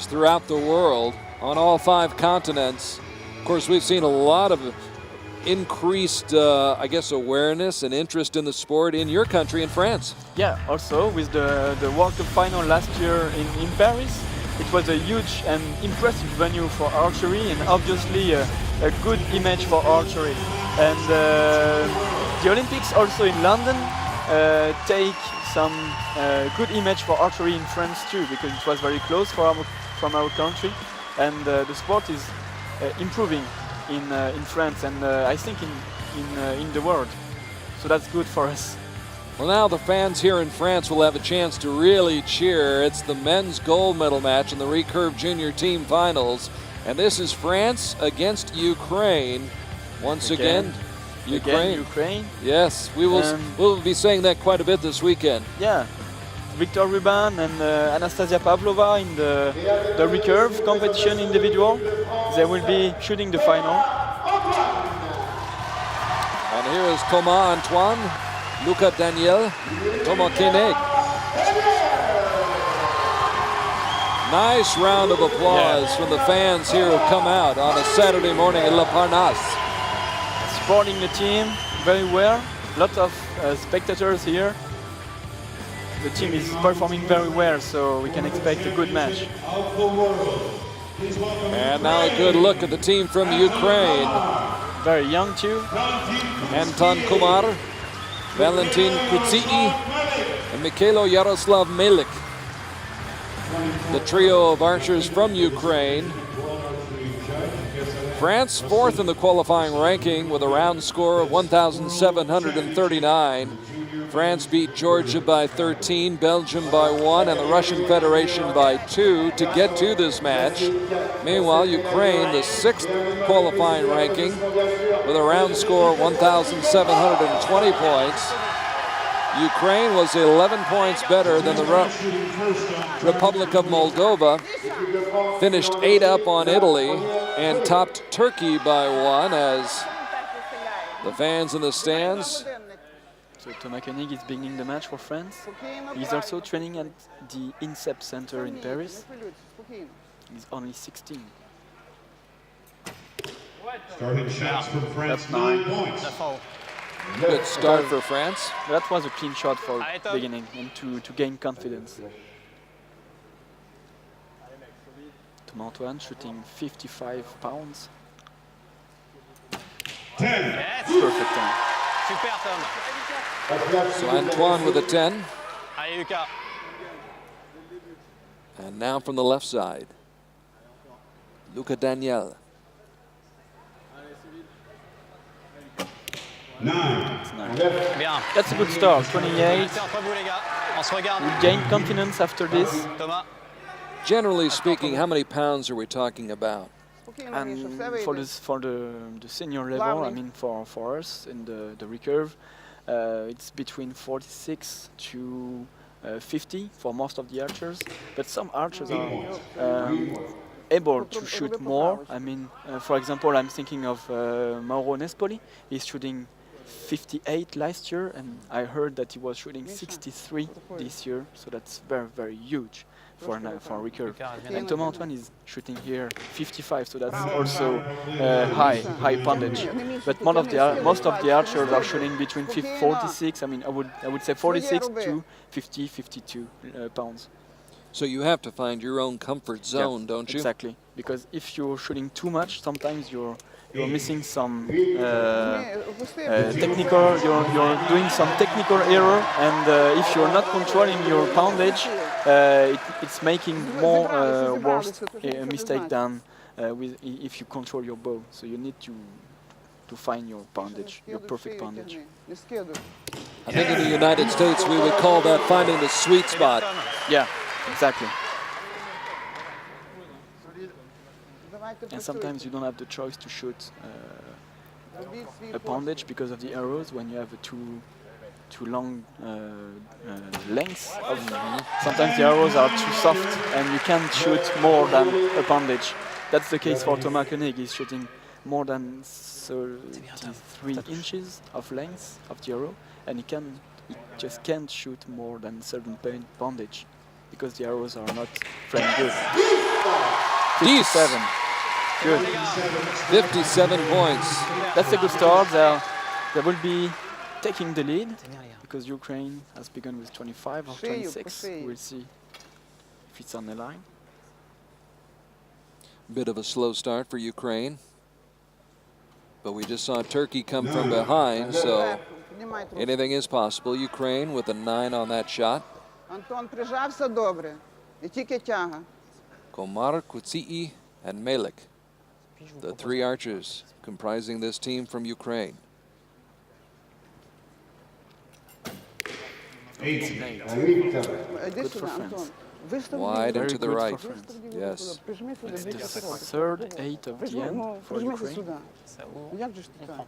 throughout the world on all 5 continents. Of course, we've seen a lot of increased, I guess, awareness and interest in the sport in your country, in France. Yeah, also with the World Cup final last year in Paris, it was a huge and impressive venue for archery, and obviously a good image for archery. And the Olympics also in London take some good image for archery in France too, because it was very close from our country, and the sport is improving in France and I think in the world. So that's good for us. Well, now the fans here in France will have a chance to really cheer. It's the men's gold medal match in the recurve junior team finals. And this is France against Ukraine. Once again Ukraine. Yes, we'll be saying that quite a bit this weekend. Yeah, Victor Ruban and Anastasia Pavlova in the recurve competition individual. They will be shooting the final. And here is Thomas Antoine, Luca Daniel, Thomas Koenig. Nice round of applause from the fans here who come out on a Saturday morning in La Parnasse. Supporting the team very well. Lots of spectators here. The team is performing very well, so we can expect a good match. And now a good look at the team from Ukraine. Very young too. Anton Kumar, Valentin Kutsii, and Mikhailo Yaroslav Melik. The trio of archers from Ukraine. France 4th in the qualifying ranking with a round score of 1,739. France beat Georgia by 13, Belgium by 1, and the Russian Federation by 2 to get to this match. Meanwhile, Ukraine, the 6th qualifying ranking with a round score of 1,720 points. Ukraine was 11 points better than the Republic of Moldova, finished 8 up on Italy, and topped Turkey by 1 as the fans in the stands. So Thomas Koenig is beginning the match for France. He's also training at the INSEP Center in Paris. He's only 16. Starting shots from France, 9 points. Good start for France. That was a clean shot for the beginning and to gain confidence. Thomas Antoine shooting 55 pounds. 10. Perfect time. Super, Tom. So Antoine with a 10. Allez, Lucas. And now from the left side, Luca Daniel. 9. Bien. That's a good start, 28. C'est entre vous, les gars. On se regarde. We'll gain confidence after this. Thomas. Generally speaking, how many pounds are we talking about? And for the senior level, I mean for us in the recurve, it's between 46 to 50 for most of the archers. But some archers are able to shoot more. I mean, for example, I'm thinking of Mauro Nespoli. He's shooting 58 last year, and I heard that he was shooting 63 this year. So that's very, very huge for recurve. And Thomas Antoine is shooting here 55, so that's also high poundage. But most of the archers are shooting between 46. I mean, I would say 46 to 50, 52 pounds. So you have to find your own comfort zone, don't you? Exactly, because if you're shooting too much, sometimes you're missing some technical. You're doing some technical error, and if you're not controlling your poundage, it's making more worse mistake than if you control your bow. So you need to find your poundage, your perfect poundage. I think in the United States we would call that finding the sweet spot. Yeah, exactly. And sometimes you don't have the choice to shoot a poundage because of the arrows when you have a too long lengths. Sometimes the arrows are too soft and you can't shoot more than a poundage. That's the case for Thomas Koenig. He's shooting more than 33 inches of length of the arrow, and he just can't shoot more than certain poundage because the arrows are not frame good. 57. Good. 57 points. That's a good start. They will be taking the lead because Ukraine has begun with 25 or 26. We'll see if it's on the line. Bit of a slow start for Ukraine. But we just saw Turkey come from behind, so anything is possible. Ukraine with a 9 on that shot. Антон, прижався добре. І тільки тяга. Komar, Kutsi'i, and Melik, the 3 archers comprising this team from Ukraine. 8. Іди сюди, for Антон. France. Вистав Wide Very and to the good for right. France. Yes. Прижми сюди, The біля сорока. third 8 of the end Ну, for прижмися Ukraine. сюди. Як же ж ти так?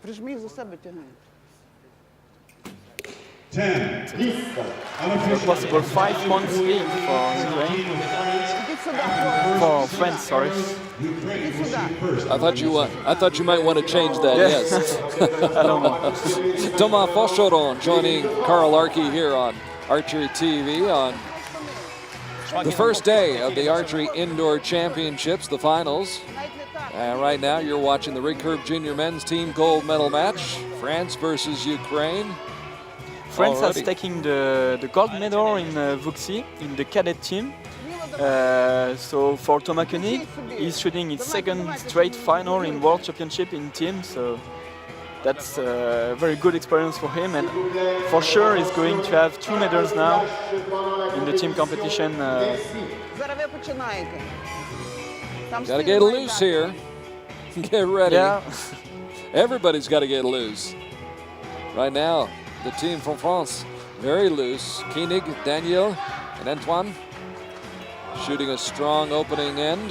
Прижми їх за себе тягни. 10. A Unofficial. possible 5 points lead for Ukraine. Ідіть сюди, хлопці. For France, sorry. Ідіть сюди. I thought you might want to change that. Yeah. Yes. I don't know. Thomas Foschoron joining Carl Archery here on Archery TV on the first day of the Archery Indoor Championships, the finals. And right now you're watching the recurve junior men's team gold medal match, France versus Ukraine. France has Alrighty. taken the gold medal in Vuxi in the cadet team. So for Thomas Koenig, he's shooting his second straight final in World Championship in team. So that's a very good experience for him, and for sure he's going to have 2 medals now in the team competition. Зараз ви починаєте. Там Got to стіл get має loose дати. here. Get ready. Yeah, Everybody's got to get loose. Right now, the team from France, very loose. Koenig, Daniel, and Antoine shooting a strong opening end.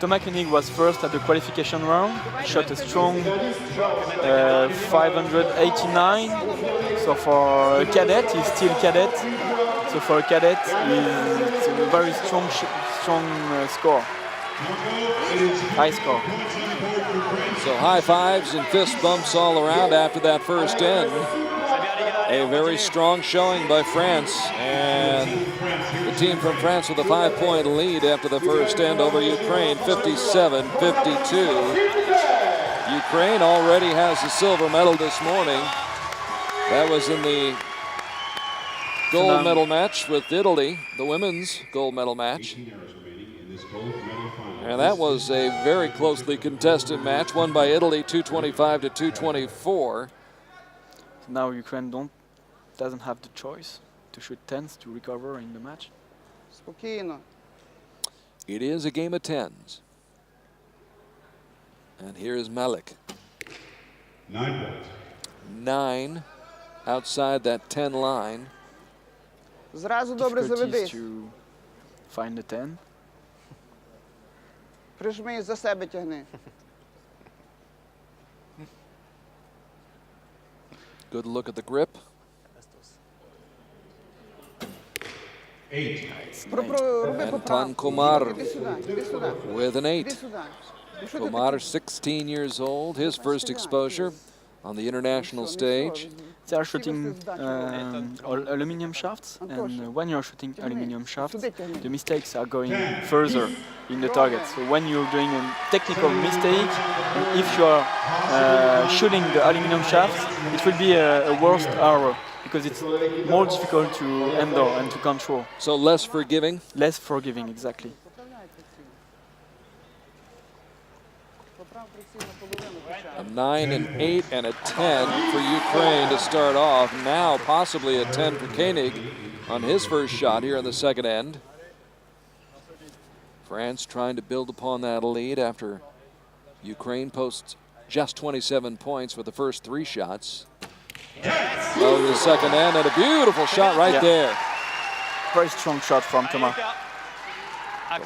Thomas Koenig was first at the qualification round. Shot a strong 589. So for a cadet, he's still cadet. So for a cadet, it's a very strong score. High score. So high fives and fist bumps all around after that first end. A very strong showing by France, and the team from France with a 5-point lead after the first end over Ukraine, 57-52. Ukraine already has the silver medal this morning. That was in the gold medal match with Italy, the women's gold medal match. 18 hours remaining in this gold medal final. And that was a very closely contested match, won by Italy 225 to 224. Now Ukraine doesn't have the choice to shoot 10s to recover in the match. Спокійно. It is a game of 10s. And here is Malik. 9 points. 9 outside that 10 line. Зразу добре Difficulties заведись. to find the 10. Прижми їх за себе тягни. Good look at the grip. 8. Роби Anton поправку. Komar Іди сюди, іди сюди. with an Іди 8. сюди. Ну, що ти Komar, такий? 16 years old, his first exposure on the international stage. They are shooting aluminum shafts, and when you're shooting aluminum shafts, the mistakes are going further in the target. So when you're doing a technical mistake, if you are shooting the aluminum shafts, it will be a worst error because it's more difficult to handle and to control. So less forgiving. Less forgiving, exactly. Поправ приціл наполовину хоча A б. 9, an 8, and a 10 for Ukraine to start off. Now possibly a 10 for Koenig on his first shot here in the second end. France trying to build upon that lead after Ukraine posts just 27 points for the first 3 shots. Over the second end, and a beautiful shot right Yeah. there. Very strong shot from Thomas.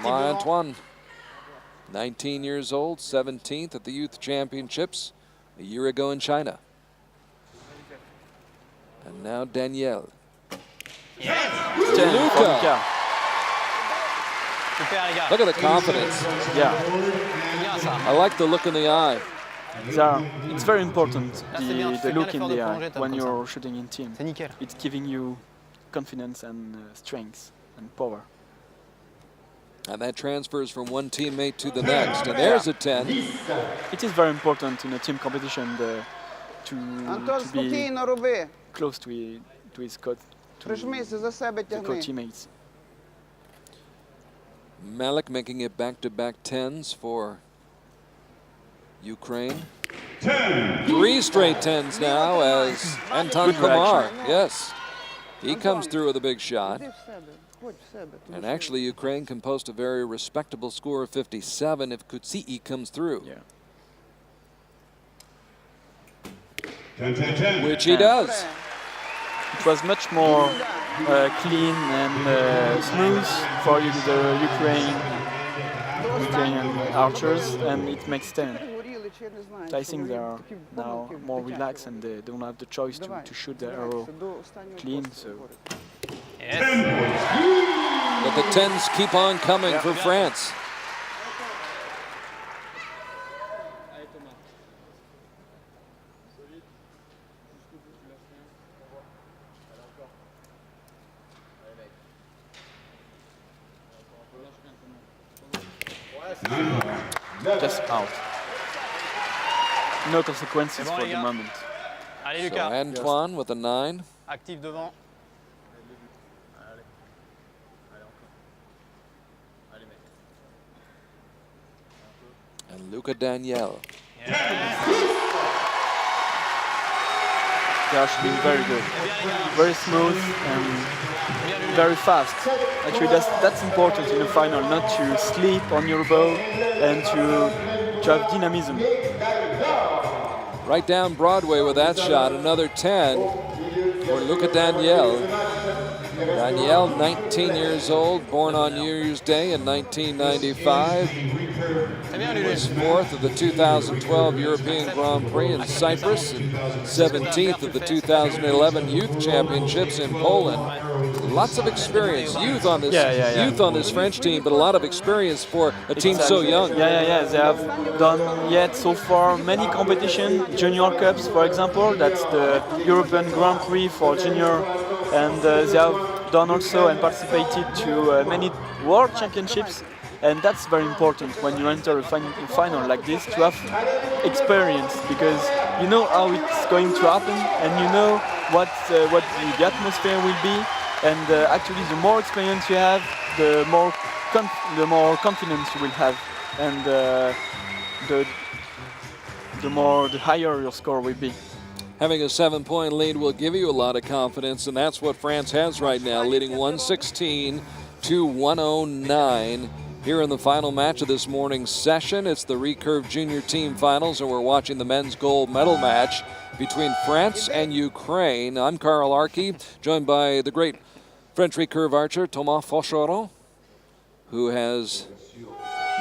From Antoine, 19 years old, 17th at the Youth Championships a year ago in China. And now Danielle. 10 for Luka. Luka. Super les gars. Look at the confidence. Yeah. C'est bien ça. I like the look in the eye. It's very important, c'est bien, tu the fais bien look in l'effort the de eye plonger, Tom, when comme you're shooting in team. C'est nickel. It's giving you confidence and strength and power. And that transfers from one teammate to the next. And there's a 10. It is very important in a team competition to be Спокійно роби. close to his Прижмися за себе, тягни. teammates. Malik making it back-to-back 10s for Ukraine. 10. 3 straight 10s now as Anton Good Kumar. reaction. Yes. He comes through with a big shot. Ходи в себе, ходь в себе. тому And що- actually, Ukraine can post a very respectable score of 57 if Kutsi'i comes through, Yeah. 10. which he does. It was much more clean and smooth for the Ukrainian archers, and it makes 10. Горіли, чи я не знаю, I що think they вони are такі now помилки more дитячі relaxed and they don't have the choice Давай, to shoot the arrow. збирайся, до останнього clean, пострілу, so- Борис. Yes. But the 10s keep on coming for France. Just out. No consequences C'est bon, for les the gars. moment. Allez, So Lucas. Antoine with a 9. Actif devant. And Luca Daniel. They are shooting very good, very smooth and very fast. Actually, that's important in the final, not to sleep on your bow and to have dynamism. Right down Broadway with that shot. Another 10 for Luca Daniel. Daniel, 19 years old, born on New Year's Day in 1995. Très bien, He Lulu. was 4th of the 2012 European Grand Prix in Cyprus and 17th of the 2011 Youth Championships in Poland. Lots of experience, youth on this youth on this French team, but a lot of experience for a team so young. Yeah. They have done yet so far many competition, junior cups, for example. That's the European Grand Prix for junior, and they have done also and participated to many world championships. And that's very important when you enter a final like this, to have experience, because you know how it's going to happen and you know what the atmosphere will be. And actually, the more experience you have, the more confidence you will have, and the higher your score will be. Having a 7-point lead will give you a lot of confidence, and that's what France has right now, leading 116 to 109. Here in the final match of this morning's session, it's the recurve junior team finals, and we're watching the men's gold medal match between France and Ukraine. I'm Carl Archery, joined by the great French recurve archer Thomas Faucheron, who has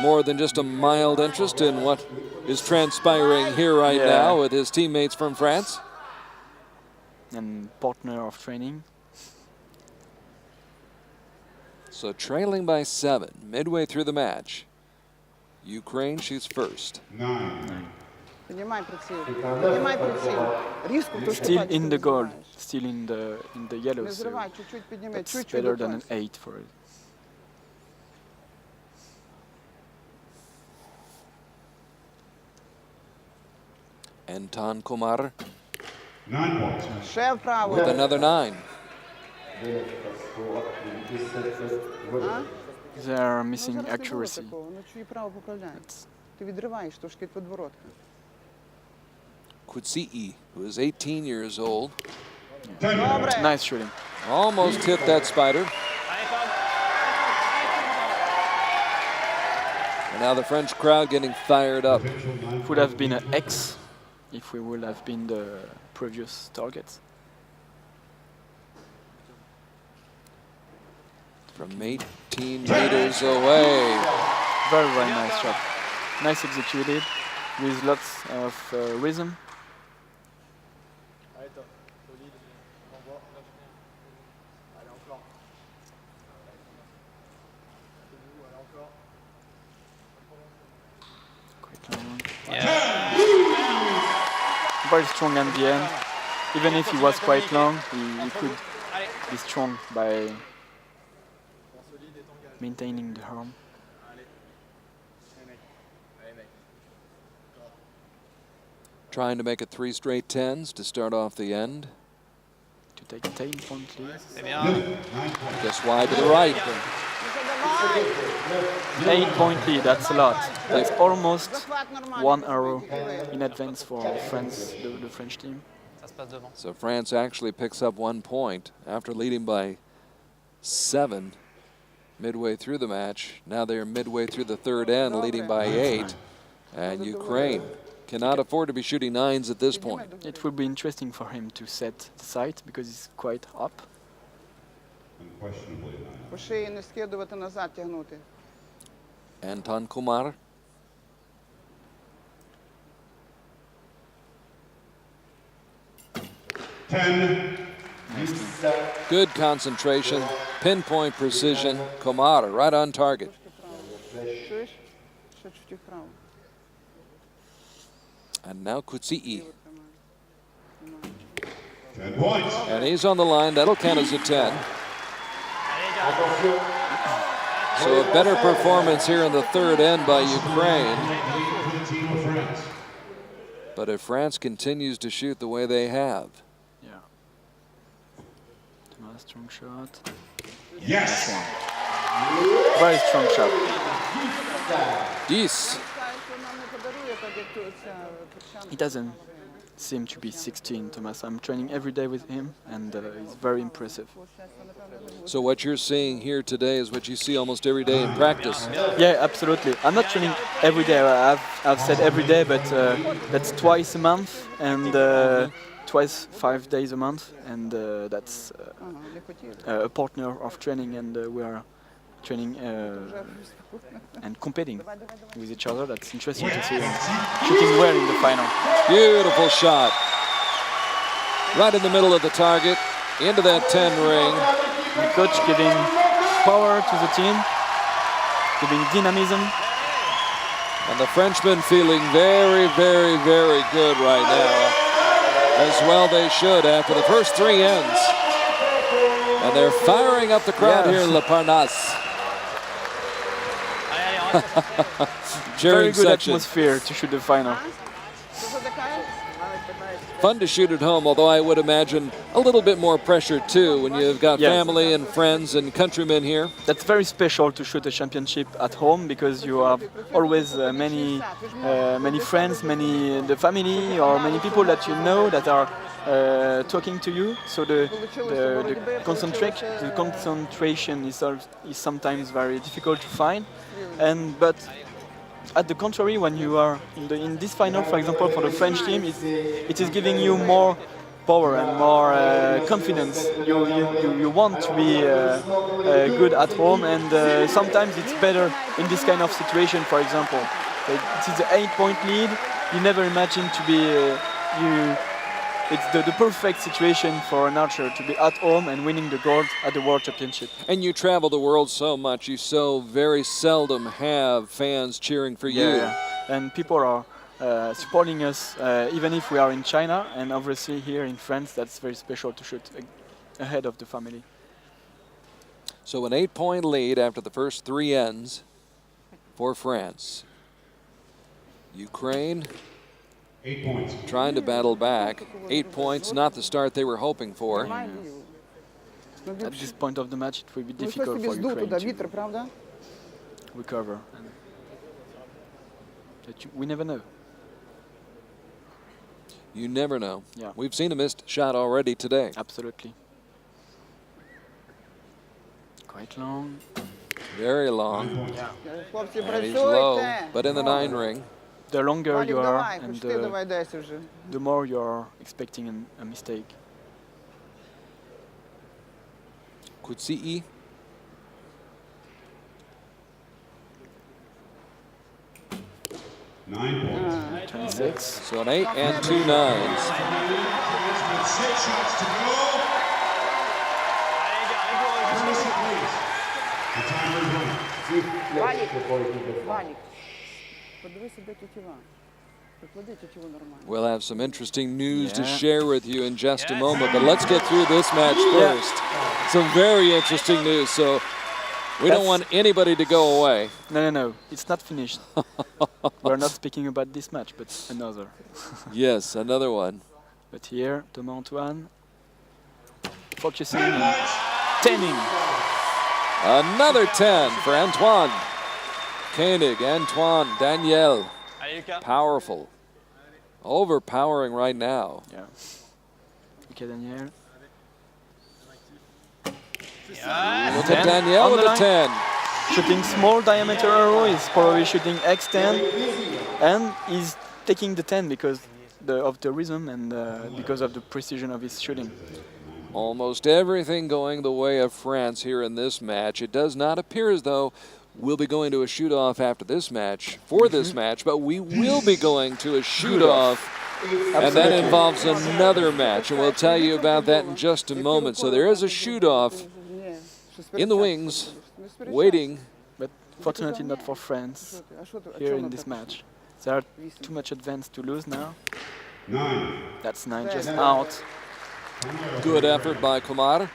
more than just a mild interest in what is transpiring here right now with his teammates from France. And partner of training. So trailing by 7, midway through the match. Ukraine shoots first. 9. Піднімай приціл. Піднімай приціл. Різко в той Still пальці in не the gold, зриваєш. still in the yellow. Не So зривай, чуть-чуть підніми, that's чуть-чуть better than an дотонься. 8 for it. Anton Kumar 9 points. Ще вправо. with another 9. They are Ну, missing зараз не було accuracy. такого, ну чую право поправляй. Ти відриваєш трошки від подворотка. Kutsi'i, who is 18 years old, Добре. Nice shooting. almost hit that spider. Allez, Fab. And now the French crowd getting fired up. It would have been an X if we would have been the previous targets. From 18 meters away. Very, very nice shot. Nice executed with lots of rhythm. Quite long. Very strong at the end. Even if he was quite long, he could be strong by maintaining the arm. Trying to make it 3 straight 10s to start off the end. To take 10-point lead. C'est bien. Just wide to the right. 8-point lead, that's a lot. That's almost Захват нормальний. 1 arrow in advance for France, the French team. Ça se passe devant. So France actually picks up 1 point after leading by 7 midway through the match. Now they're midway through the third end, leading by 8. And Ukraine cannot afford to be shooting 9s at this point. It will be interesting for him to set the sight because it's quite up. Unquestionably nine. По шиї не скидувати, назад тягнути. Anton Kumar. Ten. Good concentration, pinpoint precision. Kumar right on target. Чуєш? Ще чуть вправо. And now Kutsi'i. 10 points. And he's on the line. That'll count as a 10. Allez, gars. So a better performance here in the third end by Ukraine. To the team of France. But if France continues to shoot the way they have, Yeah. Thomas, strong shot. Yes. Very strong shot. 10. He doesn't seem to be 16, Thomas. I'm training every day with him, and he's very impressive. So what you're seeing here today is what you see almost every day in practice. Yeah, absolutely. I'm not training every day. I've said every day, but that's twice a month and twice 5 days a month, and that's a partner of training, and we are training and competing with each other. That's interesting to see him shooting well in the final. Beautiful shot. Right in the middle of the target, into that 10 ring. The coach giving power to the team, giving dynamism. And the Frenchmen feeling very, very, very good right now. As well they should after the first 3 ends. And they're firing up the crowd here in La Parnasse. Allez, allez, Cheering Very good section. atmosphere to shoot the final. Що затикаєш? Fun to shoot at home, although I would imagine a little bit more pressure too when you've got Yes. family and friends and countrymen here. That's very special to shoot a championship at home because you have always many friends, the family, or many people that you know that are talking to you. So the concentration is sometimes very difficult to find. But at the contrary, when you are in this final, for example, for the French team, it is giving you more power and more confidence. You want to be good at home, and sometimes it's better in this kind of situation. For example, it is an 8-point lead. You never imagine to be It's the perfect situation for an archer to be at home and winning the gold at the World Championship. And you travel the world so much, you so very seldom have fans cheering for you. And people are supporting us even if we are in China, and obviously here in France that's very special to shoot ahead of the family. So an 8-point lead after the first 3 ends for France. Ukraine 8 points. trying to battle back. 8 points, not the start they were hoping for. At this point of the match it will be Ну, щось difficult тобі for здув туди, Ukraine вітер, правда? to recover. We never know. You never know. Yeah. We've seen a missed shot already today. Absolutely. Quite long. Very long. Хлопці, And he's low, працюйте! but in the 9 ring. The longer Валік, you are давай, and хоч ти давай десь вже. the more you are expecting a mistake. Kutsi'i. Nine points. 26. So an 8 and 2 9s. With 6 shots to go. allez, gars, allez, Listen, please. The timer is running. Валік, подивися, де тютюва. Поклади тютюву нормально. We'll have some interesting news to Yeah. share with you in just a moment, but let's get through this match Yeah. first. Some very interesting news. So We don't want anybody to go away. No. It's not finished. We're not speaking about this match, but another. Yes, another one. But here, Thomas Antoine focusing on 10ing. Another 10 for Antoine. Koenig, Antoine, Daniel. Allez, Lucas. Powerful. Overpowering right now. Yeah. Okay, Daniel. Look at Danielle On with the the 10. Shooting small diameter arrow, he's probably shooting X10, and he's taking the 10 because of the rhythm and because of the precision of his shooting. Almost everything going the way of France here in this match. It does not appear as though we'll be going to a shoot-off after this match, for this match, but we will be going to a shoot-off, and that involves another match, and we'll tell you about that in just a moment. So there is a shoot-off in the wings, waiting. But fortunately not for France here in this match. They are too much advanced to lose now. 9. That's 9 just out. Good effort by Kumar.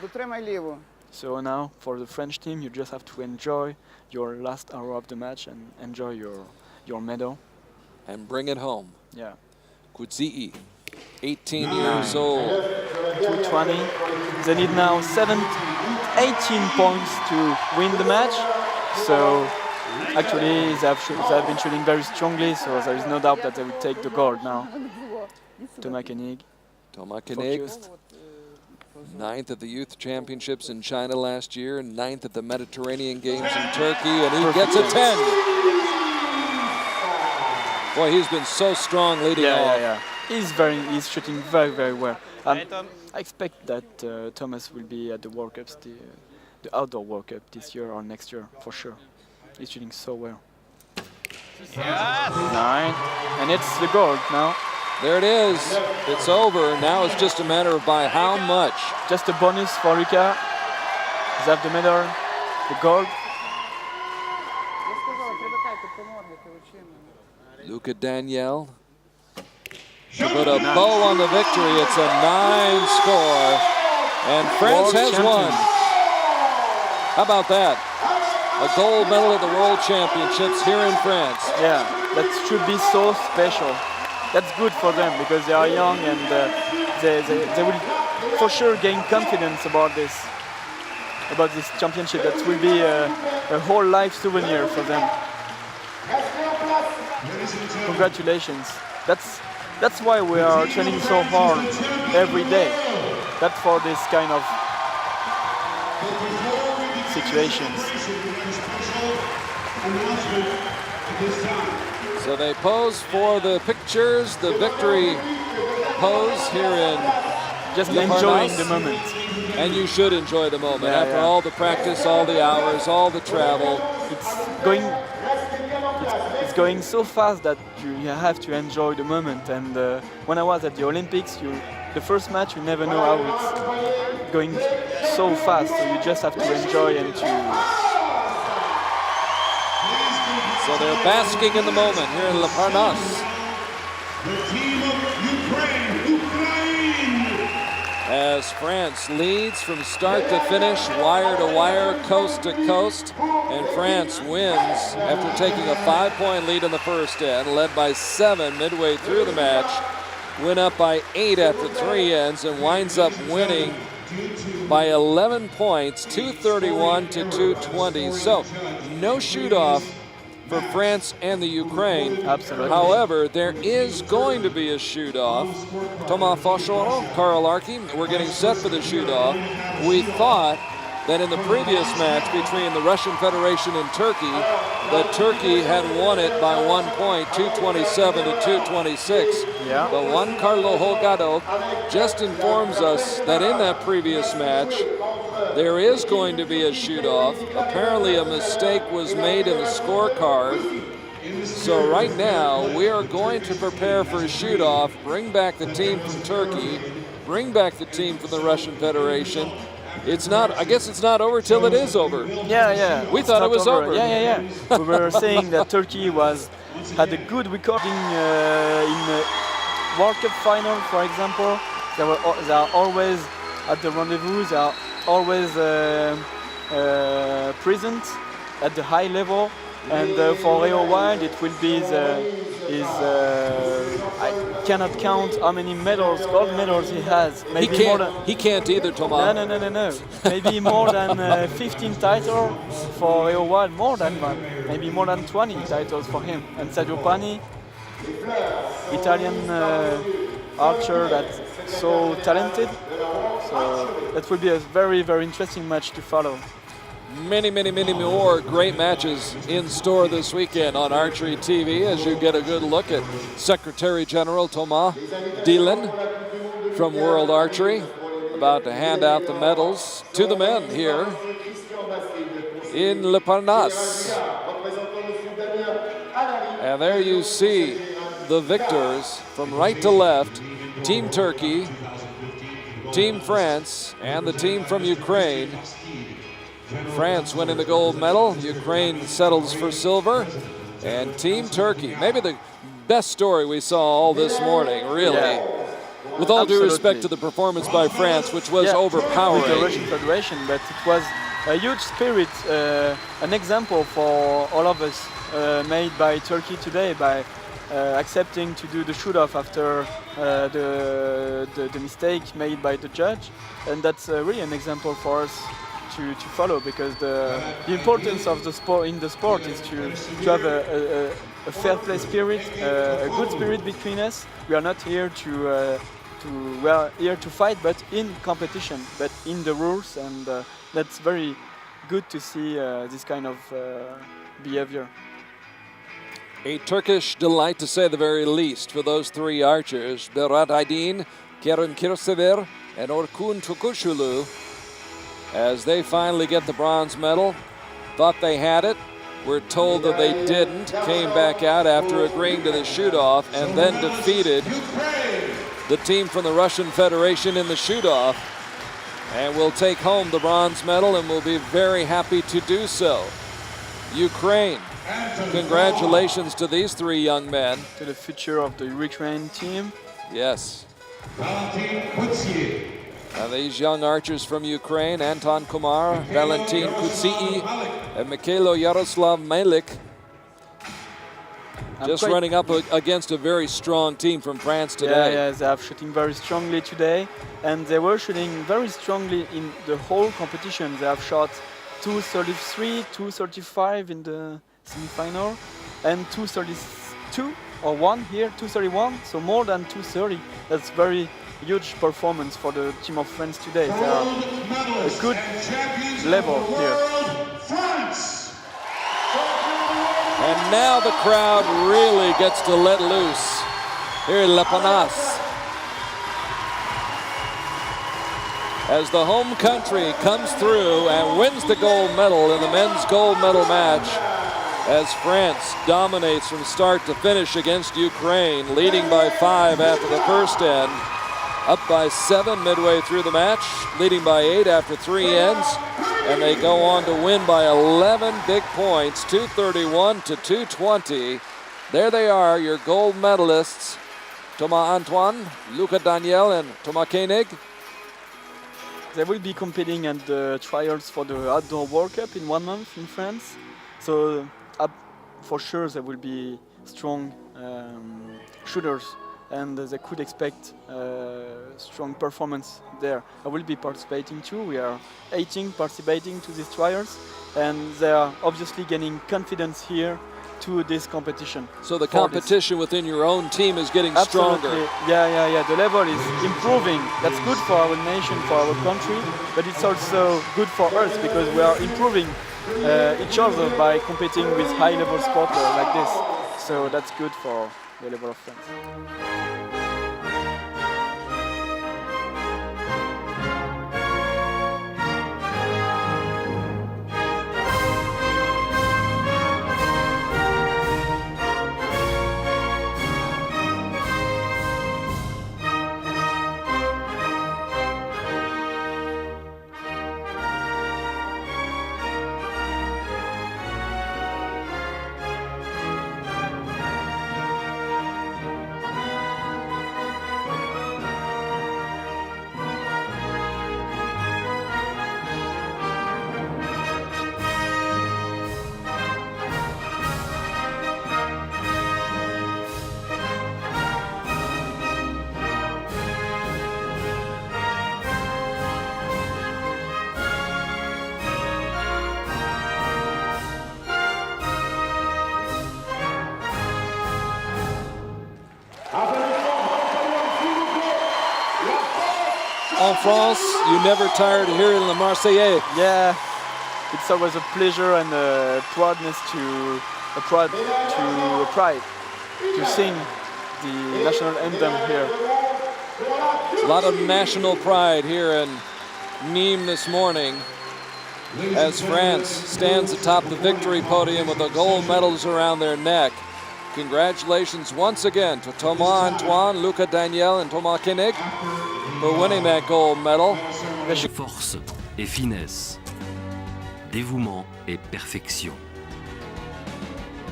Дотримай ліву. So now for the French team, you just have to enjoy your last hour of the match and enjoy your medal. And bring it home. Yeah. Kudzi'i, 18 years old. 220. They need now 18 points to win the match. So actually they have been shooting very strongly, so there is no doubt that they will take the gold now. Thomas Koenig. Thomas Koenig, Focused. 9th at the Youth Championships in China last year, 9th at the Mediterranean Games in Turkey, and he gets a 10. Boy, he's been so strong leading off. Yeah. He's shooting very, very well. Allez, Tom. I expect that Thomas will be at the World Cups, the outdoor World Cup this year or next year for sure. He's shooting so well. Yes. 9, and it's the gold now. There it is. It's over. Now it's just a matter of by how much. Just a bonus for Luca. They have the medal, the gold. Я сказала, привикайте поморгати очима. Luca Daniel to put a bow on the victory. It's a 9 score, and France World has won. champion. How about that? A gold medal at the World Championships here in France. Yeah, that should be so special. That's good for them because they are young and they will for sure gain confidence about this championship. That will be a whole life souvenir for them. Congratulations. That's why we are training so hard every day. That's for this kind of situations. So they pose for the pictures, the victory pose here in Just Le enjoying Parnasse. the moment. And you should enjoy the moment. Yeah, After yeah. all the practice, all the hours, all the travel. It's going so fast that you have to enjoy the moment. And when I was at the Olympics, the first match you never know how it's going so fast. So you just have to enjoy and to. So they're basking in the moment here in Le Parnasse. The team of Ukraine, As France leads from start to finish, wire to wire, coast to coast, and France wins after taking a 5-point lead in the first end, led by 7 midway through the match, went up by 8 after 3 ends, and winds up winning by 11 points, 231 to 220. So no shoot-off for France and the Ukraine. Absolutely. However, there is going to be a shoot-off. Thomas Fauchon, Carl Archery, we're getting set for the shoot-off. We thought that in the previous match between the Russian Federation and Turkey, that Turkey had won it by 1 point, 227 to 226. Yeah. But Juan Carlo Holgado just informs us that in that previous match, there is going to be a shoot-off. Apparently a mistake was made in the scorecard. So right now, we are going to prepare for a shoot-off, bring back the team from Turkey, bring back the team from the Russian Federation. It's not, I guess it's not over till it is over. Yeah. We It's thought it not was over. Yeah. We were saying that Turkey had a good recording in the World Cup final, for example. They are always at the rendezvous. They are always present at the high level. And for Rio Wild, it will be I cannot count how many medals, gold medals he has. Maybe more than, he can't either, Thomas. No. Maybe more than 15 titles for Rio Wild, more than that. Maybe more than 20 titles for him. And Sergio Pani, Italian archer that's so talented. So that will be a very, very interesting match to follow. Many more great matches in store this weekend on Archery TV as you get a good look at Secretary General Thomas Dillon from World Archery, about to hand out the medals to the men here in Le Parnasse. And there you see the victors from right to left, Team Turkey, Team France, and the team from Ukraine. France winning the gold medal, Ukraine settles for silver, and Team Turkey, maybe the best story we saw all this morning, really. Yeah. With all due Absolutely. respect to the performance by France, which was overpowering. With the Russian Federation, but it was a huge spirit, an example for all of us made by Turkey today by accepting to do the shoot-off after the mistake made by the judge, and that's really an example for us to follow, because the importance of the sport in the sport is to have a fair play spirit, a good spirit between us. We are not here we are here to fight, but in competition, but in the rules, and that's very good to see this kind of behavior. A Turkish delight, to say the very least, for those three archers, Berat Aydin, Kerem Kirsever, and Orkun Tukushulu, as they finally get the bronze medal. Thought they had it, were told that they didn't, came back out after agreeing to the shoot-off, and then defeated the team from the Russian Federation in the shoot-off, and will take home the bronze medal, and will be very happy to do so. Ukraine, congratulations to these three young men. To the future of the Ukraine team. Yes. Now these young archers from Ukraine, Anton Kumar, Valentin Kutsii, and Mikhailo Yaroslav Melik, just running up against a very strong team from France today. Yeah, they are shooting very strongly today, and they were shooting very strongly in the whole competition. They have shot 233, 235 in the semi-final, and 232 or 1 here, 231, so more than 230. That's very huge performance for the team of France today. They are a good level here. And now the crowd really gets to let loose here in Le Parnasse, as the home country comes through and wins the gold medal in the men's gold medal match, as France dominates from start to finish against Ukraine, leading by 5 after the first end, up by 7 midway through the match, leading by 8 after 3 ends, and they go on to win by 11 big points, 231 to 220. There they are, your gold medalists, Thomas Antoine, Luca Daniel, and Thomas Koenig. They will be competing at the trials for the Outdoor World Cup in 1 month in France. So for sure they will be strong shooters, and they could expect strong performance there. I will be participating too. We are 18 participating to these trials, and they are obviously gaining confidence here to this competition. So the competition within your own team is getting stronger. Yeah. The level is improving. That's good for our nation, for our country, but it's also good for us because we are improving each other by competing with high-level sport like this. So that's good for the level of France. en France, you never tired of hearing the Marseillais. Yeah, it's always a pleasure and a pride to sing the national anthem here. A lot of national pride here in Nîmes this morning as France stands atop the victory podium with the gold medals around their neck. Congratulations once again to Thomas Antoine, Luca Daniel, and Thomas Koenig for winning that gold medal. Force et finesse, dévouement et perfection,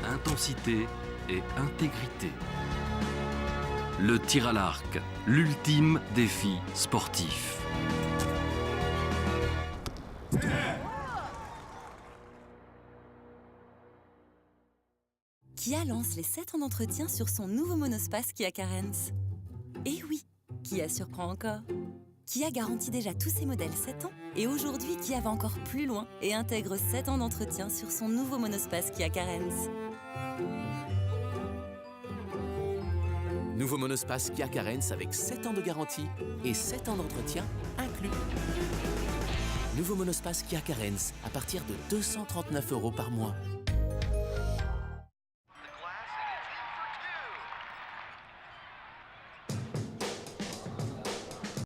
intensité et intégrité. Le tir à l'arc, l'ultime défi sportif. Kia lance les 7 ans d'entretien sur son nouveau monospace Kia Carens. Et oui, Kia surprend encore. Kia garantit déjà tous ses modèles 7 ans et aujourd'hui Kia va encore plus loin et intègre 7 ans d'entretien sur son nouveau monospace Kia Carens. Nouveau monospace Kia Carens avec 7 ans de garantie et 7 ans d'entretien inclus. Nouveau monospace Kia Carens à partir de 239 € par mois.